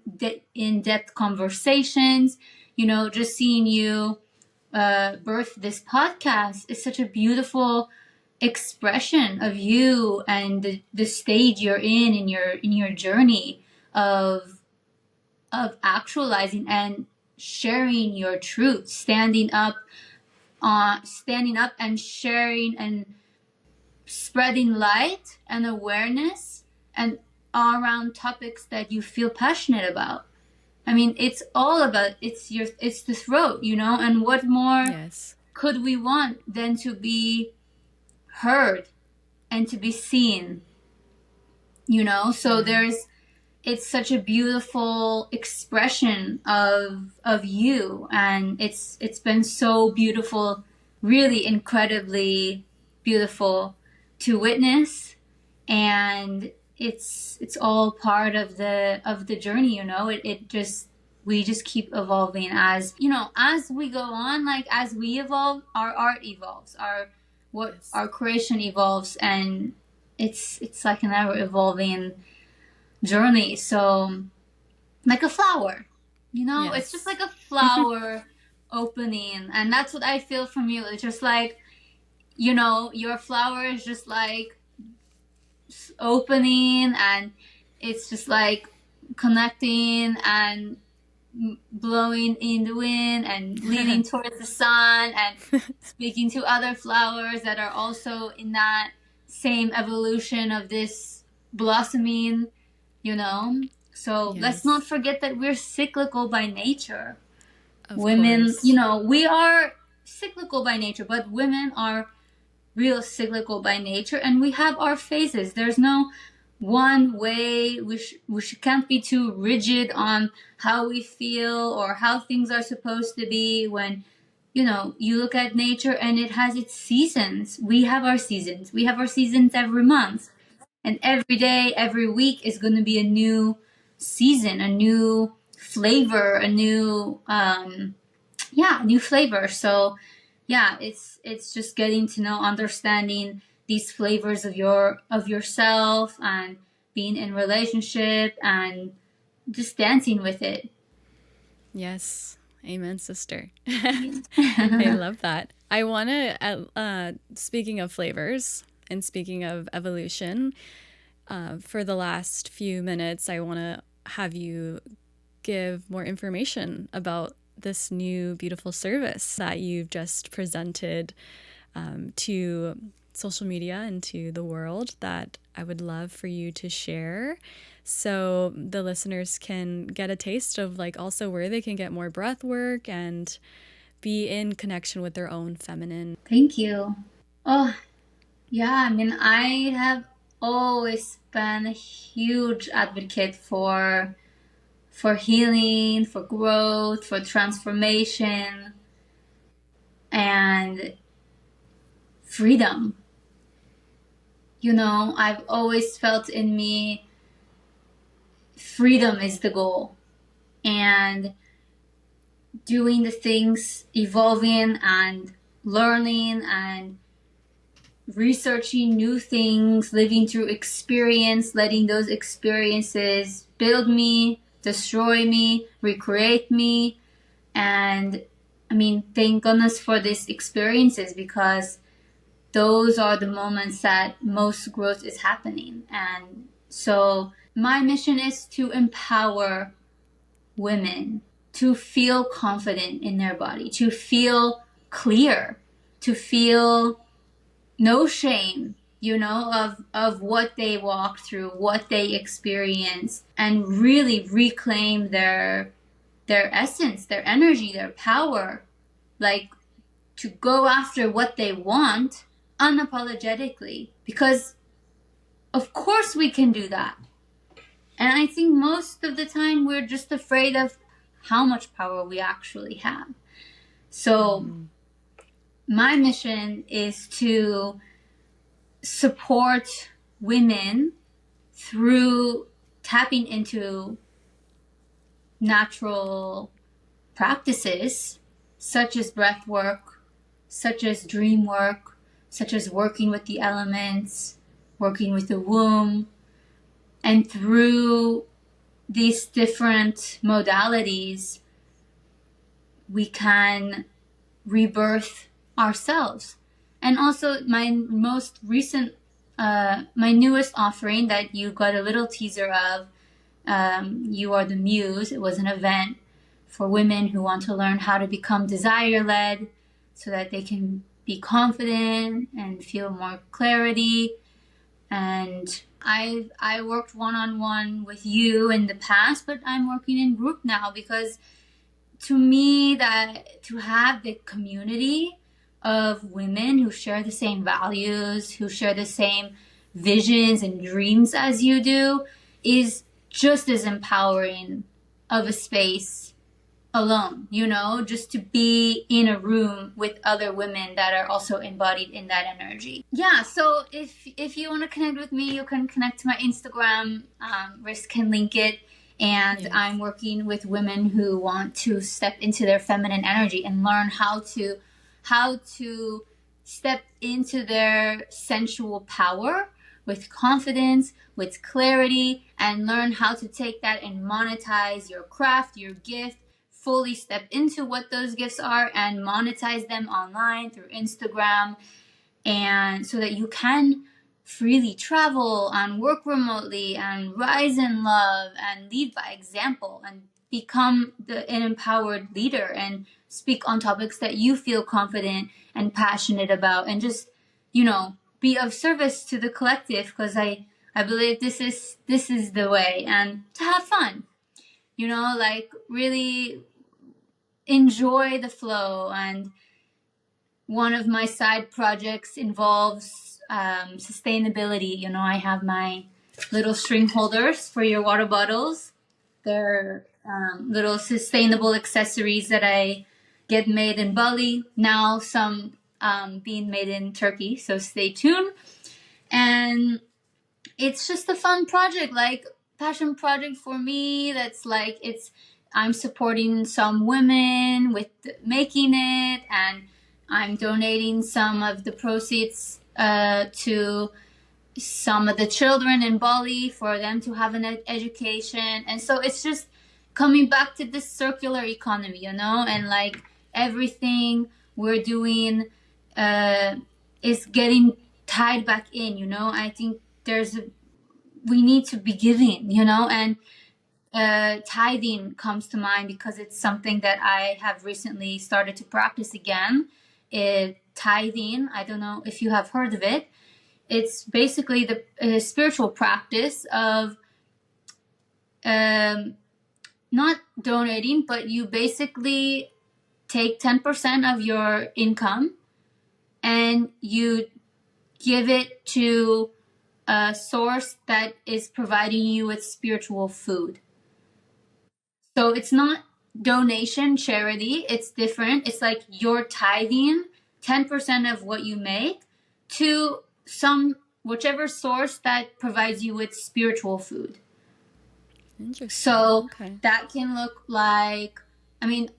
in-depth conversations, just seeing you birth this podcast is such a beautiful expression of you and the stage you're in your journey of actualizing and sharing your truth, standing up and sharing and spreading light and awareness and all around topics that you feel passionate about. I mean, it's all about, it's the throat, you know, and what more Yes. could we want than to be heard and to be seen, you know? So it's such a beautiful expression of you, and it's been so beautiful, really incredibly beautiful to witness, and it's all part of the journey, you know. It just, we just keep evolving as, you know, as we go on, like as we evolve, our art evolves, our creation evolves, and it's like an ever evolving journey. So like a flower, you know, Yes. it's just like a flower opening, and that's what I feel from you. It's just like, you know, your flower is just like opening, and it's just like connecting and blowing in the wind and leading towards the sun and speaking to other flowers that are also in that same evolution of this blossoming, you know. So let's not forget that we're cyclical by nature. Of Women, course. you know, we are cyclical by nature, but women are real cyclical by nature, and we have our phases. There's no one way. We can't be too rigid on how we feel or how things are supposed to be. When, you know, you look at nature and it has its seasons. We have our seasons. We have our seasons every month, and every day, every week is going to be a new season, a new flavor, a new new flavor. So yeah, it's just getting to know, understanding these flavors of yourself, and being in relationship and just dancing with it. Yes. Amen, sister. I love that. I want to, speaking of flavors and speaking of evolution, for the last few minutes, I want to have you give more information about this new beautiful service that you've just presented to social media and to the world, that I would love for you to share, so the listeners can get a taste of like also where they can get more breath work and be in connection with their own feminine. Thank you. Oh, yeah, I mean, I have always been a huge advocate for healing, for growth, for transformation, and freedom. You know, I've always felt in me freedom is the goal, and doing the things, evolving and learning and researching new things, living through experience, letting those experiences build me, destroy me, recreate me. And I mean, thank goodness for these experiences, because those are the moments that most growth is happening. And so my mission is to empower women to feel confident in their body, to feel clear, to feel no shame, you know, of what they walked through, what they experienced, and really reclaim their essence, their energy, their power, like to go after what they want unapologetically, because of course we can do that. And I think most of the time we're just afraid of how much power we actually have. So my mission is to support women through tapping into natural practices such as breath work, such as dream work, such as working with the elements, working with the womb. And through these different modalities, we can rebirth ourselves. And also my most recent, my newest offering that you got a little teaser of, You Are the Muse. It was an event for women who want to learn how to become desire-led so that they can be confident and feel more clarity. And I worked one-on-one with you in the past, but I'm working in group now because to me, that to have the community of women who share the same values, who share the same visions and dreams as you do, is just as empowering of a space alone, you know, just to be in a room with other women that are also embodied in that energy. Yeah, so if you want to connect with me, you can connect to my Instagram. Riz can link it. And yes. I'm working with women who want to step into their feminine energy and learn how to step into their sensual power with confidence, with clarity, and learn how to take that and monetize your craft, your gift, fully step into what those gifts are and monetize them online through Instagram, and so that you can freely travel and work remotely and rise in love and lead by example and become an empowered leader and speak on topics that you feel confident and passionate about, and just, you know, be of service to the collective, because I believe this is the way, and to have fun, you know, like really enjoy the flow. And one of my side projects involves sustainability. You know, I have my little string holders for your water bottles. They're little sustainable accessories that I get made in Bali. Now some being made in Turkey, so stay tuned. And it's just a fun project, like passion project for me. That's like, I'm supporting some women with making it, and I'm donating some of the proceeds to some of the children in Bali for them to have an education. And so it's just coming back to this circular economy, you know, and like everything we're doing is getting tied back in, you know. I think we need to be giving, you know, and tithing comes to mind because it's something that I have recently started to practice again. Tithing, I don't know if you have heard of it. It's basically the spiritual practice of not donating, but you basically take 10% of your income and you give it to a source that is providing you with spiritual food. So it's not donation, charity, it's different. It's like you're tithing 10% of what you make to whichever source that provides you with spiritual food. Interesting. So okay. That can look like, I mean,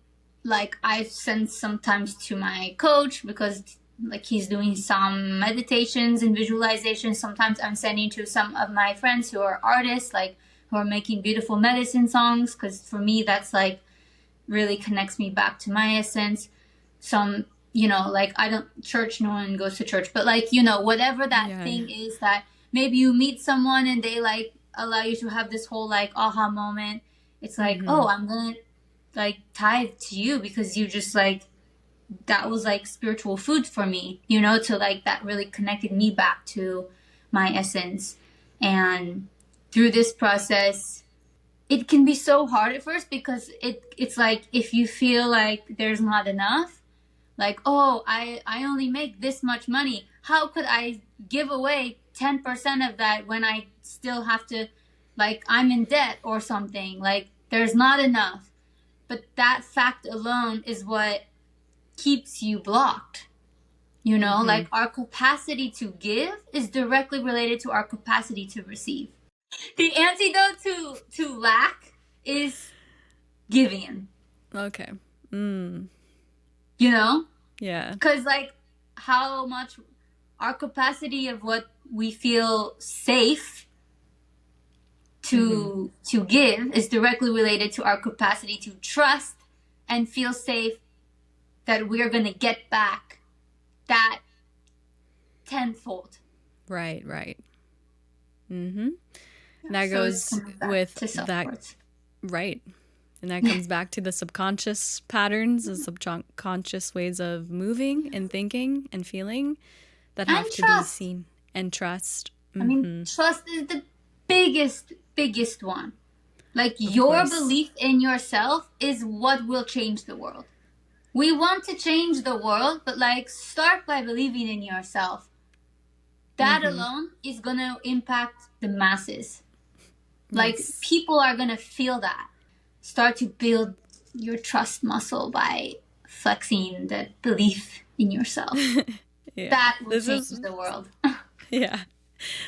like I send sometimes to my coach because like he's doing some meditations and visualizations. Sometimes I'm sending to some of my friends who are artists, like who are making beautiful medicine songs, because for me that's like really connects me back to my essence. Some, you know, like I don't church, no one goes to church, but like, you know, whatever that thing is that maybe you meet someone and they like allow you to have this whole like aha moment. It's like, oh, I'm gonna like tithe to you because you just like, that was like spiritual food for me, you know, to like that really connected me back to my essence. And through this process, it can be so hard at first because it's like if you feel like there's not enough, like, oh, I only make this much money, how could I give away 10% of that when I still have to, like, I'm in debt or something, like there's not enough. But that fact alone is what keeps you blocked, you know. Like our capacity to give is directly related to our capacity to receive. The antidote to lack is giving. Okay. You know? Yeah. Because like how much our capacity of what we feel safe to give is directly related to our capacity to trust and feel safe that we're going to get back that tenfold. Right. Mm-hmm. That So goes with to that. Right. And that comes back to the subconscious patterns, the subconscious ways of moving and thinking and feeling that have to be seen. And trust. I mean, trust is the biggest one. Like, your belief in yourself is what will change the world. We want to change the world, but like, start by believing in yourself. That alone is going to impact the masses. Like, people are going to feel that. Start to build your trust muscle by flexing that belief in yourself. That will change the world. Yeah.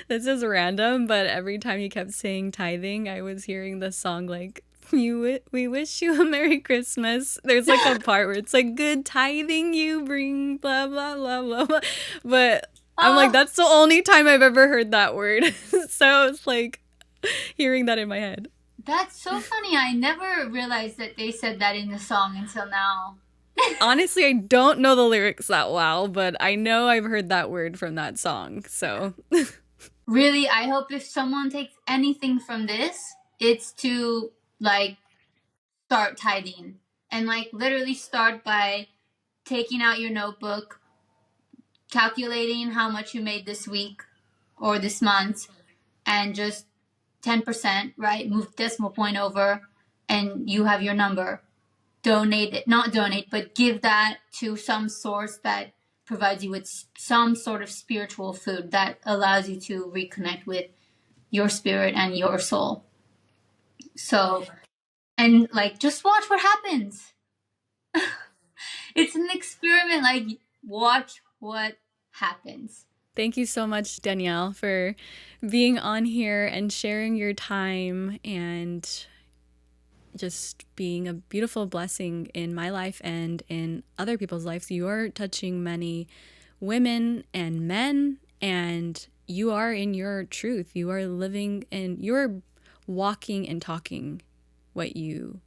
This is random, but every time you kept saying tithing, I was hearing the song like, we wish you a Merry Christmas. There's like a part where it's like, good tithing you bring, blah, blah, blah, blah, blah. But I'm like, that's the only time I've ever heard that word. So it's like hearing that in my head. That's so funny. I never realized that they said that in the song until now. Honestly, I don't know the lyrics that well, but I know I've heard that word from that song. So really, I hope if someone takes anything from this, it's to like start tithing, and like literally start by taking out your notebook, calculating how much you made this week or this month, and just 10%, right? Move decimal point over, and you have your number. Donate it, not donate, but give that to some source that provides you with some sort of spiritual food that allows you to reconnect with your spirit and your soul. So, and like, just watch what happens. It's an experiment. Like, watch what happens. Thank you so much, Danielle, for being on here and sharing your time and just being a beautiful blessing in my life and in other people's lives. You are touching many women and men, and you are in your truth. You are living and you're walking and talking what you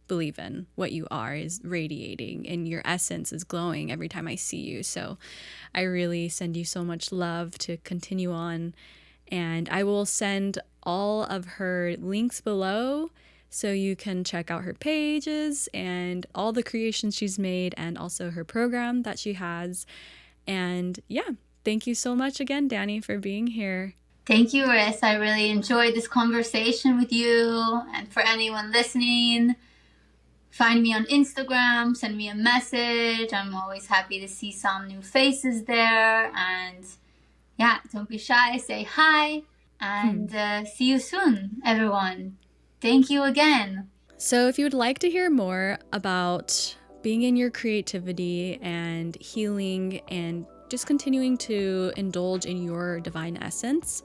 believe in. What you are is radiating, and your essence is glowing every time I see you. So I really send you so much love to continue on, and I will send all of her links below so you can check out her pages and all the creations she's made, and also her program that she has. And yeah, thank you so much again, Danny, for being here. Thank you, Riss. I really enjoyed this conversation with you. And for anyone listening, find me on Instagram, send me a message. I'm always happy to see some new faces there. And yeah, don't be shy, say hi. And see you soon, everyone. Thank you again. So if you would like to hear more about being in your creativity and healing and just continuing to indulge in your divine essence,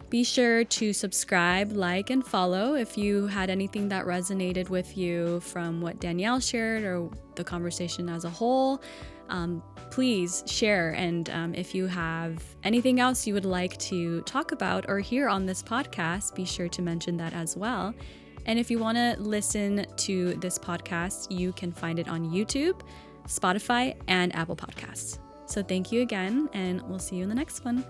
be sure to subscribe, like, and follow. If you had anything that resonated with you from what Danielle shared or the conversation as a whole, please share. And if you have anything else you would like to talk about or hear on this podcast, be sure to mention that as well. And if you want to listen to this podcast, you can find it on YouTube, Spotify, and Apple Podcasts. So thank you again, and we'll see you in the next one.